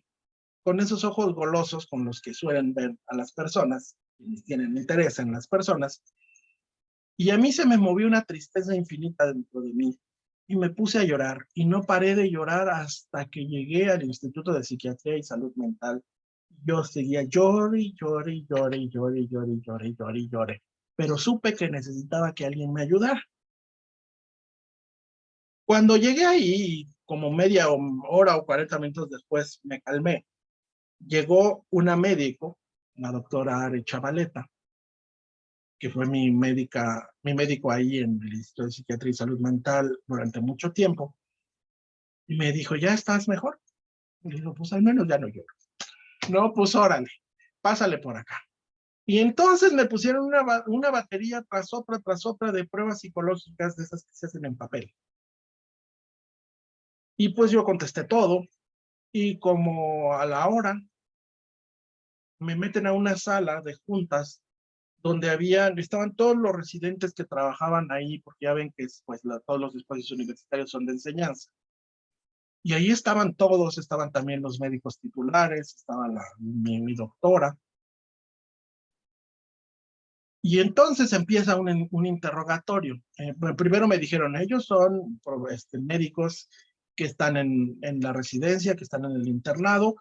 con esos ojos golosos con los que suelen ver a las personas, quienes tienen interés en las personas, y a mí se me movió una tristeza infinita dentro de mí, y me puse a llorar, y no paré de llorar hasta que llegué al Instituto de Psiquiatría y Salud Mental. Yo seguía llore, llore, llore, llore, llore, llore, llore, llore, pero supe que necesitaba que alguien me ayudara. Cuando llegué ahí, como media hora o 40 minutos después, me calmé. Llegó una médico, la doctora Ari Chavaleta, que fue mi médico ahí en el Instituto de Psiquiatría y Salud Mental durante mucho tiempo, y me dijo, ¿ya estás mejor? Y le digo, pues al menos ya no lloro. No, pues órale, pásale por acá. Y entonces me pusieron una batería tras otra de pruebas psicológicas de esas que se hacen en papel. Y pues yo contesté todo, y como a la hora me meten a una sala de juntas donde estaban todos los residentes que trabajaban ahí, porque ya ven que pues, todos los espacios universitarios son de enseñanza. Y ahí estaban todos, estaban también los médicos titulares, estaba mi doctora. Y entonces empieza un interrogatorio. Primero me dijeron, ellos son médicos que están en la residencia, que están en el internado,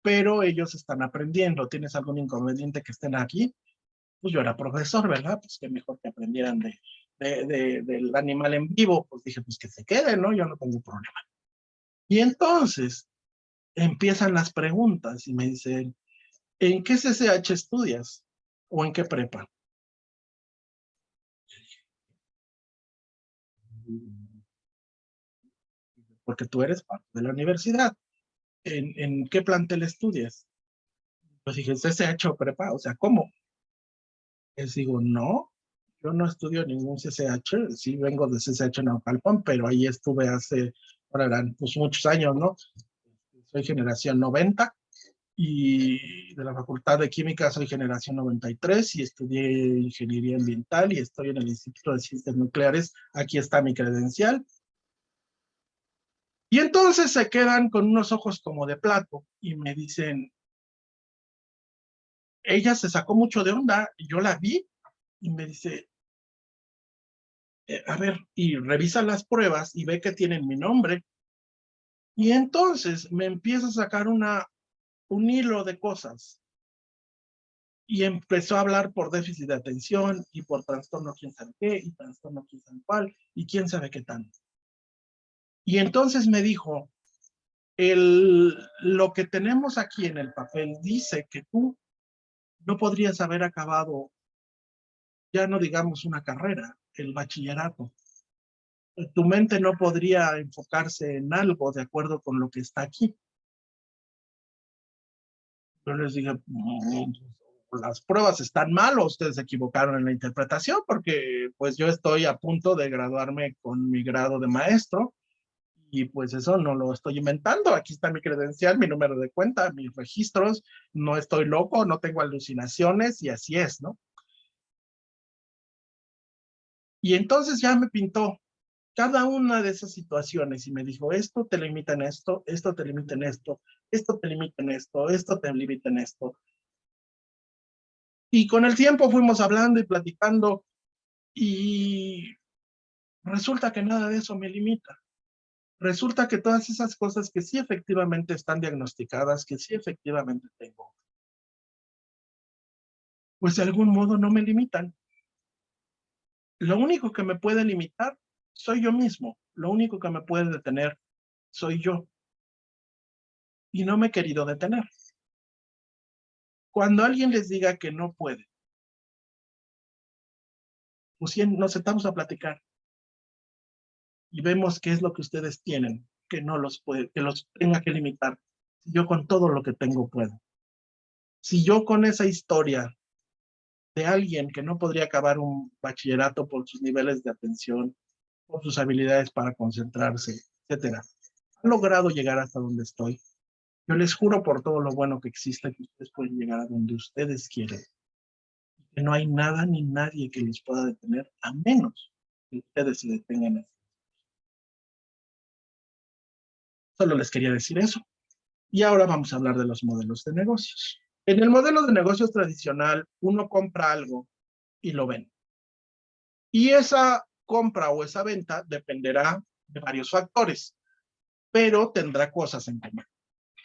pero ellos están aprendiendo. ¿Tienes algún inconveniente que estén aquí? Pues yo era profesor, ¿verdad? Pues qué mejor que aprendieran del animal en vivo. Pues dije, pues que se quede, ¿no? Yo no tengo problema. Y entonces empiezan las preguntas y me dicen, ¿en qué CCH estudias? ¿O en qué prepa? Porque tú eres parte de la universidad. ¿En qué plantel estudias? Pues dije, CCH o prepa, o sea, ¿cómo? Les digo, no, yo no estudio ningún CCH, sí vengo de CCH Naucalpan, pero ahí estuve hace, ahora eran pues muchos años, ¿no? Soy generación 90 y de la Facultad de Química soy generación 93 y estudié ingeniería ambiental y estoy en el Instituto de Ciencias Nucleares, aquí está mi credencial. Y entonces se quedan con unos ojos como de plato y me dicen, ella se sacó mucho de onda, y yo la vi y me dice, a ver, y revisa las pruebas y ve que tienen mi nombre. Y entonces me empieza a sacar un hilo de cosas. Y empezó a hablar por déficit de atención y por trastorno quién sabe qué, y trastorno quién sabe cuál, y quién sabe qué tanto. Y entonces me dijo, lo que tenemos aquí en el papel dice que tú no podrías haber acabado, ya no digamos una carrera, el bachillerato. Tu mente no podría enfocarse en algo de acuerdo con lo que está aquí. Yo les dije, las pruebas están mal o ustedes se equivocaron en la interpretación porque pues yo estoy a punto de graduarme con mi grado de maestro y pues eso no lo estoy inventando. Aquí está mi credencial, mi número de cuenta, mis registros, no estoy loco, no tengo alucinaciones y así es, ¿no? Y entonces ya me pintó cada una de esas situaciones y me dijo, esto te limita en esto, esto te limita en esto, esto te limita en esto, esto te limita en esto. Y con el tiempo fuimos hablando y platicando y resulta que nada de eso me limita. Resulta que todas esas cosas que sí efectivamente están diagnosticadas, que sí efectivamente tengo, pues de algún modo no me limitan. Lo único que me puede limitar soy yo mismo. Lo único que me puede detener soy yo. Y no me he querido detener. Cuando alguien les diga que no puede, pues nos sentamos a platicar y vemos qué es lo que ustedes tienen, que no los puede, que los tenga que limitar. Yo con todo lo que tengo puedo. Si yo con esa historia de alguien que no podría acabar un bachillerato por sus niveles de atención, por sus habilidades para concentrarse, etcétera, ha logrado llegar hasta donde estoy, yo les juro por todo lo bueno que existe que ustedes pueden llegar a donde ustedes quieren. Que no hay nada ni nadie que los pueda detener, a menos que ustedes se detengan. Solo les quería decir eso. Y ahora vamos a hablar de los modelos de negocios. En el modelo de negocios tradicional, uno compra algo y lo vende. Y esa compra o esa venta dependerá de varios factores, pero tendrá cosas en común.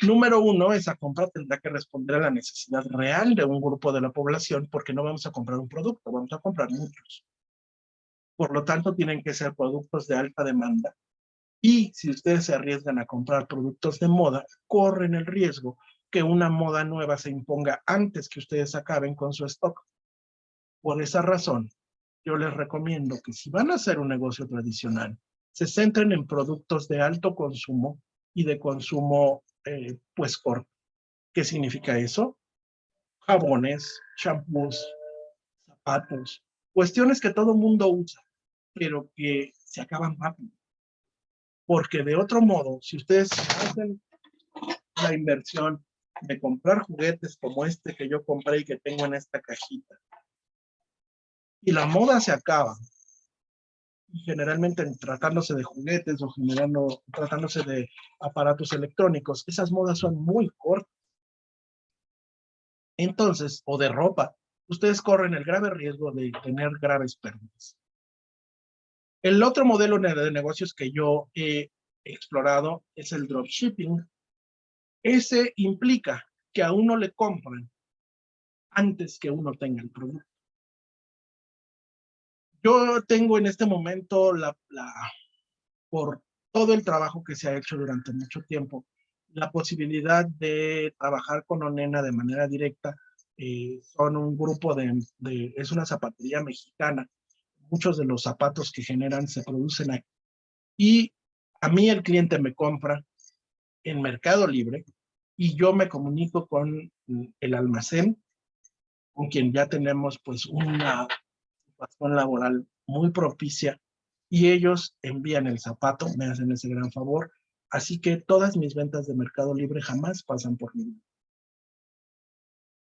Número uno, esa compra tendrá que responder a la necesidad real de un grupo de la población, porque no vamos a comprar un producto, vamos a comprar muchos. Por lo tanto, tienen que ser productos de alta demanda. Y si ustedes se arriesgan a comprar productos de moda, corren el riesgo que una moda nueva se imponga antes que ustedes acaben con su stock. Por esa razón, yo les recomiendo que si van a hacer un negocio tradicional, se centren en productos de alto consumo y de consumo pues corto. ¿Qué significa eso? Jabones, champús, zapatos, cuestiones que todo mundo usa, pero que se acaban rápido. Porque de otro modo, si ustedes hacen la inversión de comprar juguetes como este que yo compré y que tengo en esta cajita, y la moda se acaba, y generalmente tratándose de juguetes o tratándose de aparatos electrónicos, esas modas son muy cortas. Entonces, o de ropa, ustedes corren el grave riesgo de tener graves pérdidas. El otro modelo de negocios que yo he explorado es el dropshipping. Ese implica que a uno le compran antes que uno tenga el producto. Yo tengo en este momento, por todo el trabajo que se ha hecho durante mucho tiempo, la posibilidad de trabajar con Onena de manera directa. Son un grupo es una zapatería mexicana. Muchos de los zapatos que generan se producen aquí. Y a mí el cliente me compra en Mercado Libre y yo me comunico con el almacén, con quien ya tenemos pues una situación laboral muy propicia, y ellos envían el zapato, me hacen ese gran favor. Así que todas mis ventas de Mercado Libre jamás pasan por mí.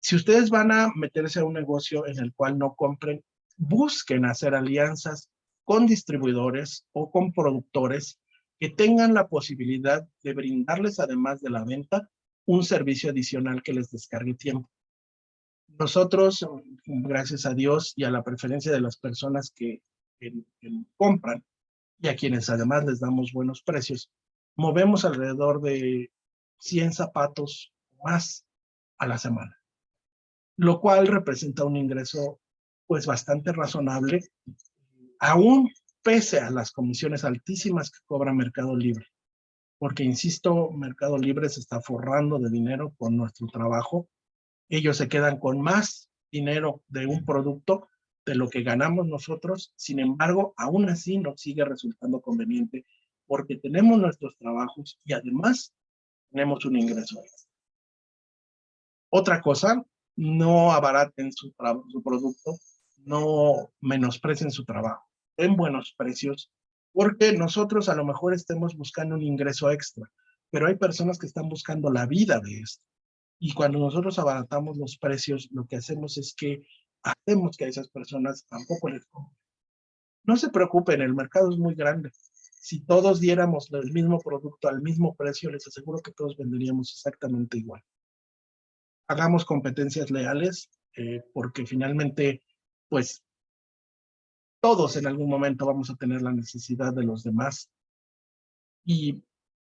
Si ustedes van a meterse a un negocio en el cual no compren, busquen hacer alianzas con distribuidores o con productores que tengan la posibilidad de brindarles, además de la venta, un servicio adicional que les descargue tiempo. Nosotros, gracias a Dios y a la preferencia de las personas que compran y a quienes además les damos buenos precios, movemos alrededor de 100 zapatos más a la semana, lo cual representa un ingreso pues bastante razonable, aún pese a las comisiones altísimas que cobra Mercado Libre. Porque, insisto, Mercado Libre se está forrando de dinero con nuestro trabajo. Ellos se quedan con más dinero de un producto de lo que ganamos nosotros. Sin embargo, aún así nos sigue resultando conveniente porque tenemos nuestros trabajos y además tenemos un ingreso extra. Otra cosa, no abaraten su producto, no menosprecien su trabajo, en buenos precios, porque nosotros a lo mejor estemos buscando un ingreso extra, pero hay personas que están buscando la vida de esto. Y cuando nosotros abaratamos los precios, lo que hacemos es que hacemos que a esas personas tampoco les compren. No se preocupen, el mercado es muy grande. Si todos diéramos el mismo producto al mismo precio, les aseguro que todos venderíamos exactamente igual. Hagamos competencias leales, porque finalmente, pues, todos en algún momento vamos a tener la necesidad de los demás. Y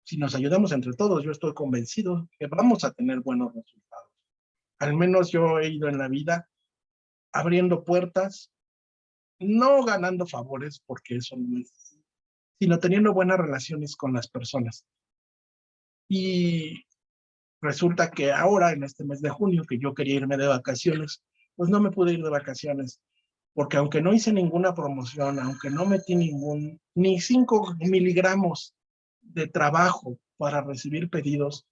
si nos ayudamos entre todos, yo estoy convencido que vamos a tener buenos resultados. Al menos yo he ido en la vida abriendo puertas, no ganando favores, porque eso no es así, sino teniendo buenas relaciones con las personas. Y resulta que ahora, en este mes de junio, que yo quería irme de vacaciones, pues no me pude ir de vacaciones, porque aunque no hice ninguna promoción, aunque no metí ni 5 miligramos de trabajo para recibir pedidos,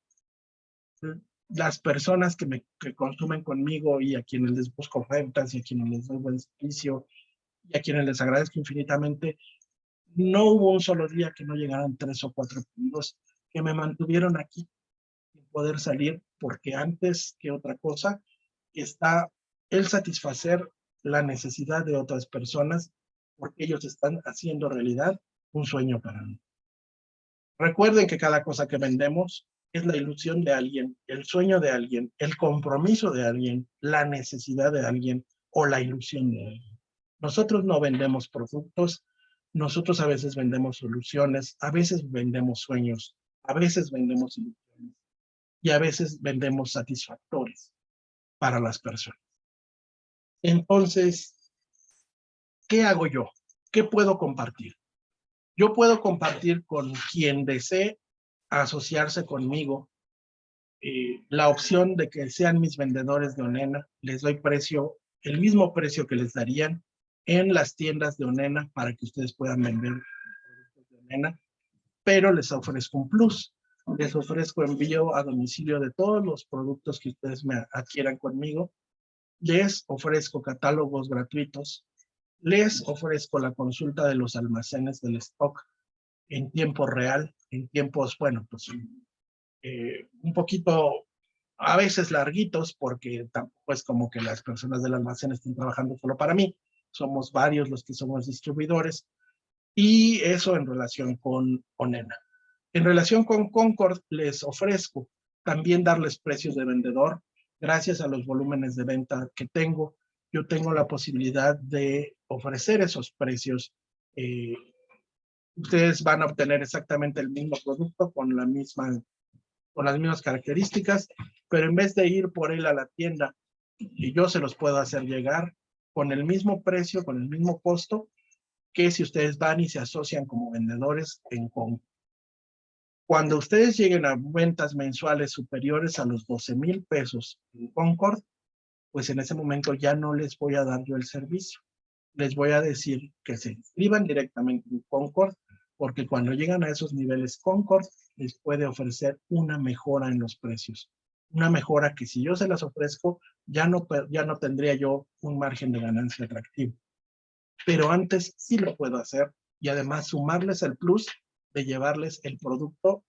las personas que consumen conmigo y a quienes les busco ofertas y a quienes les doy buen servicio y a quienes les agradezco infinitamente, no hubo un solo día que no llegaran 3 o 4 pedidos que me mantuvieron aquí sin poder salir, porque antes que otra cosa está el satisfacer la necesidad de otras personas, porque ellos están haciendo realidad un sueño para mí. Recuerden que cada cosa que vendemos es la ilusión de alguien, el sueño de alguien, el compromiso de alguien, la necesidad de alguien o la ilusión de alguien. Nosotros no vendemos productos, nosotros a veces vendemos soluciones, a veces vendemos sueños, a veces vendemos ilusiones y a veces vendemos satisfactores para las personas. Entonces, ¿qué hago yo? ¿Qué puedo compartir? Yo puedo compartir con quien desee asociarse conmigo la opción de que sean mis vendedores de Onena. Les doy precio, el mismo precio que les darían en las tiendas de Onena para que ustedes puedan vender productos de Onena, pero les ofrezco un plus. Les ofrezco envío a domicilio de todos los productos que ustedes me adquieran conmigo. Les ofrezco catálogos gratuitos. Les ofrezco la consulta de los almacenes del stock en tiempo real, en tiempos, bueno, pues un poquito, a veces larguitos, porque tampoco es como que las personas del almacén estén trabajando solo para mí. Somos varios los que somos distribuidores. Y eso en relación con Onena. En relación con Concord, les ofrezco también darles precios de vendedor. Gracias a los volúmenes de venta que tengo, yo tengo la posibilidad de ofrecer esos precios. Eh, Ustedes van a obtener exactamente el mismo producto con las mismas características, pero en vez de ir por él a la tienda, y yo se los puedo hacer llegar con el mismo precio, con el mismo costo, que si ustedes van y se asocian como vendedores en Concord. Cuando ustedes lleguen a ventas mensuales superiores a los 12,000 pesos en Concord, pues en ese momento ya no les voy a dar yo el servicio. Les voy a decir que se inscriban directamente en Concord, porque cuando llegan a esos niveles Concord, les puede ofrecer una mejora en los precios. Una mejora que si yo se las ofrezco, ya no tendría yo un margen de ganancia atractivo. Pero antes sí lo puedo hacer y además sumarles el plus de llevarles el producto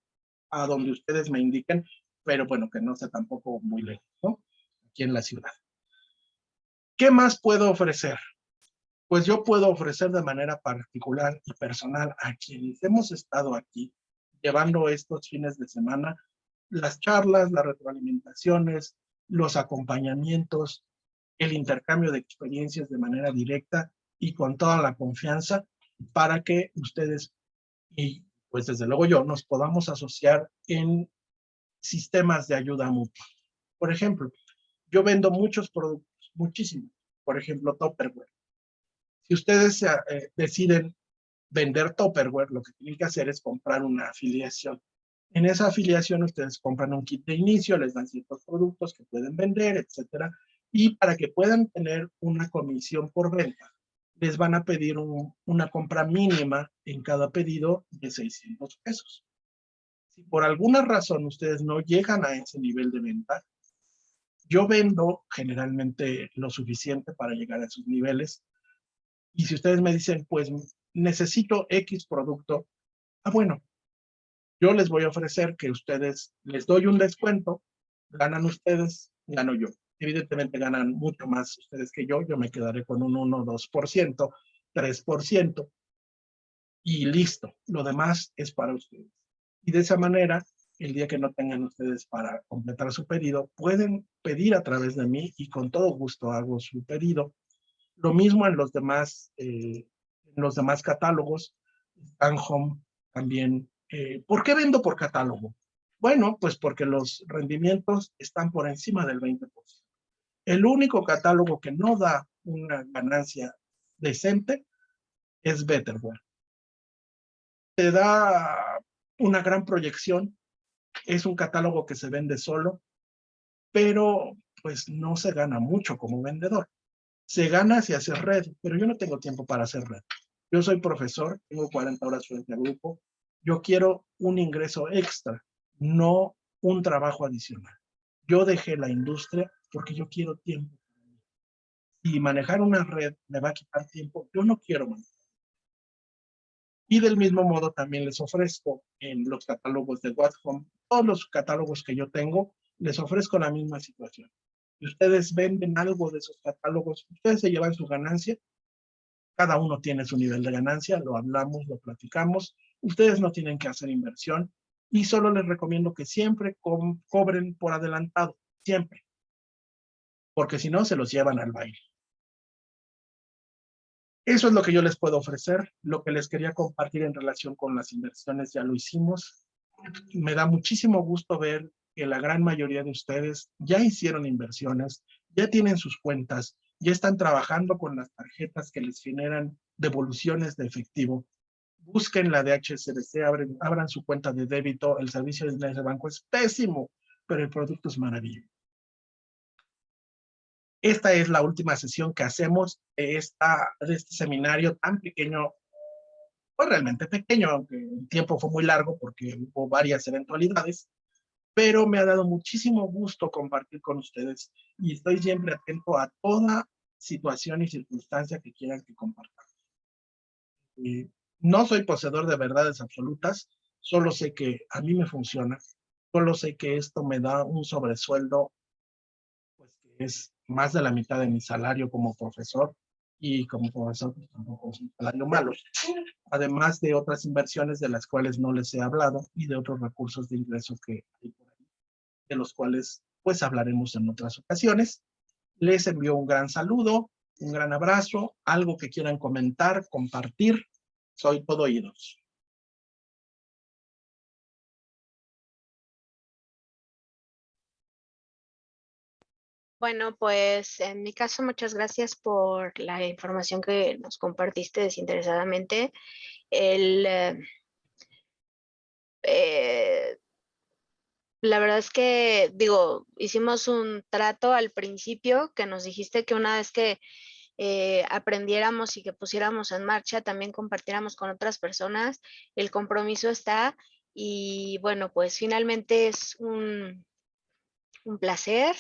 a donde ustedes me indiquen, pero bueno, que no sea tampoco muy lejos, ¿no? Aquí en la ciudad. ¿Qué más puedo ofrecer? Pues yo puedo ofrecer de manera particular y personal a quienes hemos estado aquí llevando estos fines de semana las charlas, las retroalimentaciones, los acompañamientos, el intercambio de experiencias de manera directa y con toda la confianza para que ustedes y pues desde luego yo nos podamos asociar en sistemas de ayuda mutua. Por ejemplo, yo vendo muchos productos, muchísimos. Por ejemplo, Tupperware. Si ustedes deciden vender Tupperware, lo que tienen que hacer es comprar una afiliación. En esa afiliación ustedes compran un kit de inicio, les dan ciertos productos que pueden vender, etcétera. Y para que puedan tener una comisión por venta, les van a pedir una compra mínima en cada pedido de 600 pesos. Si por alguna razón ustedes no llegan a ese nivel de venta, yo vendo generalmente lo suficiente para llegar a esos niveles. Y si ustedes me dicen, pues necesito X producto, bueno, yo les voy a ofrecer que ustedes, les doy un descuento, ganan ustedes, gano yo. Evidentemente ganan mucho más ustedes que yo me quedaré con un 1, 2%, 3%, y listo, lo demás es para ustedes. Y de esa manera, el día que no tengan ustedes para completar su pedido, pueden pedir a través de mí y con todo gusto hago su pedido. Lo mismo en los demás catálogos, Home también. ¿Por qué vendo por catálogo? Bueno, pues porque los rendimientos están por encima del 20%. El único catálogo que no da una ganancia decente es Betterware. Te da una gran proyección, es un catálogo que se vende solo, pero pues no se gana mucho como vendedor. Se gana si haces red, pero yo no tengo tiempo para hacer red. Yo soy profesor, tengo 40 horas frente al grupo. Yo quiero un ingreso extra, no un trabajo adicional. Yo dejé la industria porque yo quiero tiempo. Y manejar una red me va a quitar tiempo. Yo no quiero manejar. Y del mismo modo también les ofrezco en los catálogos de Whatcom, todos los catálogos que yo tengo, les ofrezco la misma situación. Si ustedes venden algo de esos catálogos, ustedes se llevan su ganancia, cada uno tiene su nivel de ganancia, lo hablamos, lo platicamos, ustedes no tienen que hacer inversión y solo les recomiendo que siempre cobren por adelantado, siempre, porque si no se los llevan al baile. Eso es lo que yo les puedo ofrecer, lo que les quería compartir en relación con las inversiones ya lo hicimos. Me da muchísimo gusto ver que la gran mayoría de ustedes ya hicieron inversiones, ya tienen sus cuentas, ya están trabajando con las tarjetas que les generan devoluciones de efectivo. Busquen la de HSBC, abran su cuenta de débito, el servicio de ese banco es pésimo, pero el producto es maravilloso. Esta es la última sesión que hacemos de este seminario tan pequeño, pues realmente pequeño, aunque el tiempo fue muy largo porque hubo varias eventualidades, pero me ha dado muchísimo gusto compartir con ustedes y estoy siempre atento a toda situación y circunstancia que quieran que compartamos. No soy poseedor de verdades absolutas, solo sé que a mí me funciona, solo sé que esto me da un sobresueldo, pues que es más de la mitad de mi salario como profesor, y como profesor pues, tampoco es un salario malo, además de otras inversiones de las cuales no les he hablado y de otros recursos de ingreso que hay por ahí, de los cuales pues hablaremos en otras ocasiones. Les envío un gran saludo, un gran abrazo, algo que quieran comentar, compartir, soy todo oídos. Bueno, pues en mi caso, muchas gracias por la información que nos compartiste desinteresadamente. El, eh, la verdad es que, digo, hicimos un trato al principio que nos dijiste que una vez que aprendiéramos y que pusiéramos en marcha, también compartiéramos con otras personas. El compromiso está y bueno, pues finalmente es un placer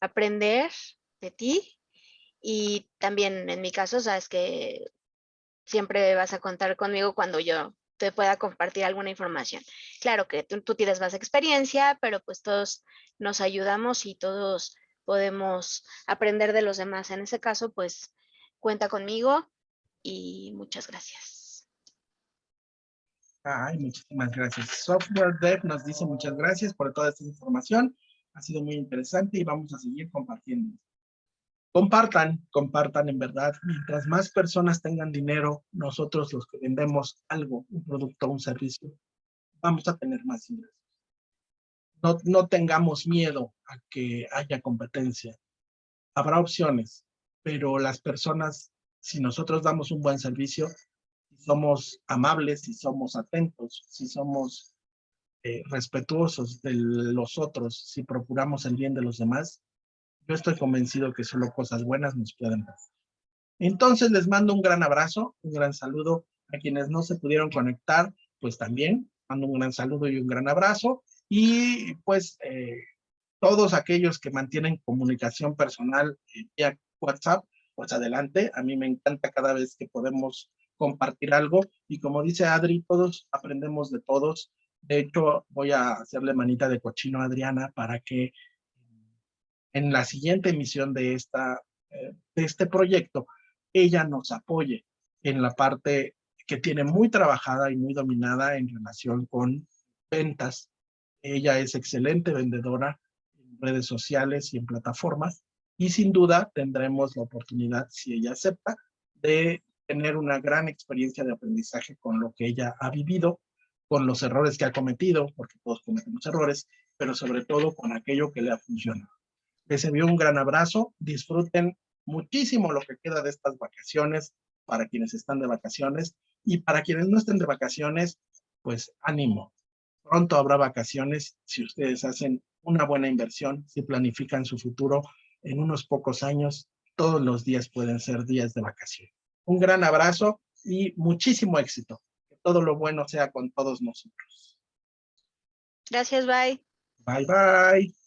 aprender de ti. Y también en mi caso, sabes que siempre vas a contar conmigo cuando yo te pueda compartir alguna información. Claro que tú tienes más experiencia, pero pues todos nos ayudamos y todos podemos aprender de los demás. En ese caso, pues cuenta conmigo y muchas gracias. Ay, muchísimas gracias. Software Dev nos dice muchas gracias por toda esta información. Ha sido muy interesante y vamos a seguir compartiendo. Compartan, compartan en verdad. Mientras más personas tengan dinero, nosotros los que vendemos algo, un producto, un servicio, vamos a tener más ingresos. No tengamos miedo a que haya competencia. Habrá opciones, pero las personas, si nosotros damos un buen servicio, si somos amables, si somos atentos, si somos respetuosos de los otros, si procuramos el bien de los demás, yo estoy convencido que solo cosas buenas nos pueden pasar. Entonces les mando un gran abrazo, un gran saludo a quienes no se pudieron conectar, pues también mando un gran saludo y un gran abrazo. Y pues todos aquellos que mantienen comunicación personal vía WhatsApp, pues adelante. A mí me encanta cada vez que podemos compartir algo. Y como dice Adri, todos aprendemos de todos. De hecho, voy a hacerle manita de cochino a Adriana para que en la siguiente emisión de este proyecto, ella nos apoye en la parte que tiene muy trabajada y muy dominada en relación con ventas. Ella es excelente vendedora en redes sociales y en plataformas y sin duda tendremos la oportunidad, si ella acepta, de tener una gran experiencia de aprendizaje con lo que ella ha vivido, con los errores que ha cometido, porque todos cometemos errores, pero sobre todo con aquello que le ha funcionado. Les envío un gran abrazo, disfruten muchísimo lo que queda de estas vacaciones para quienes están de vacaciones y para quienes no estén de vacaciones, pues ánimo. Pronto habrá vacaciones si ustedes hacen una buena inversión, si planifican su futuro en unos pocos años, todos los días pueden ser días de vacación. Un gran abrazo y muchísimo éxito. Que todo lo bueno sea con todos nosotros. Gracias, bye. Bye, bye.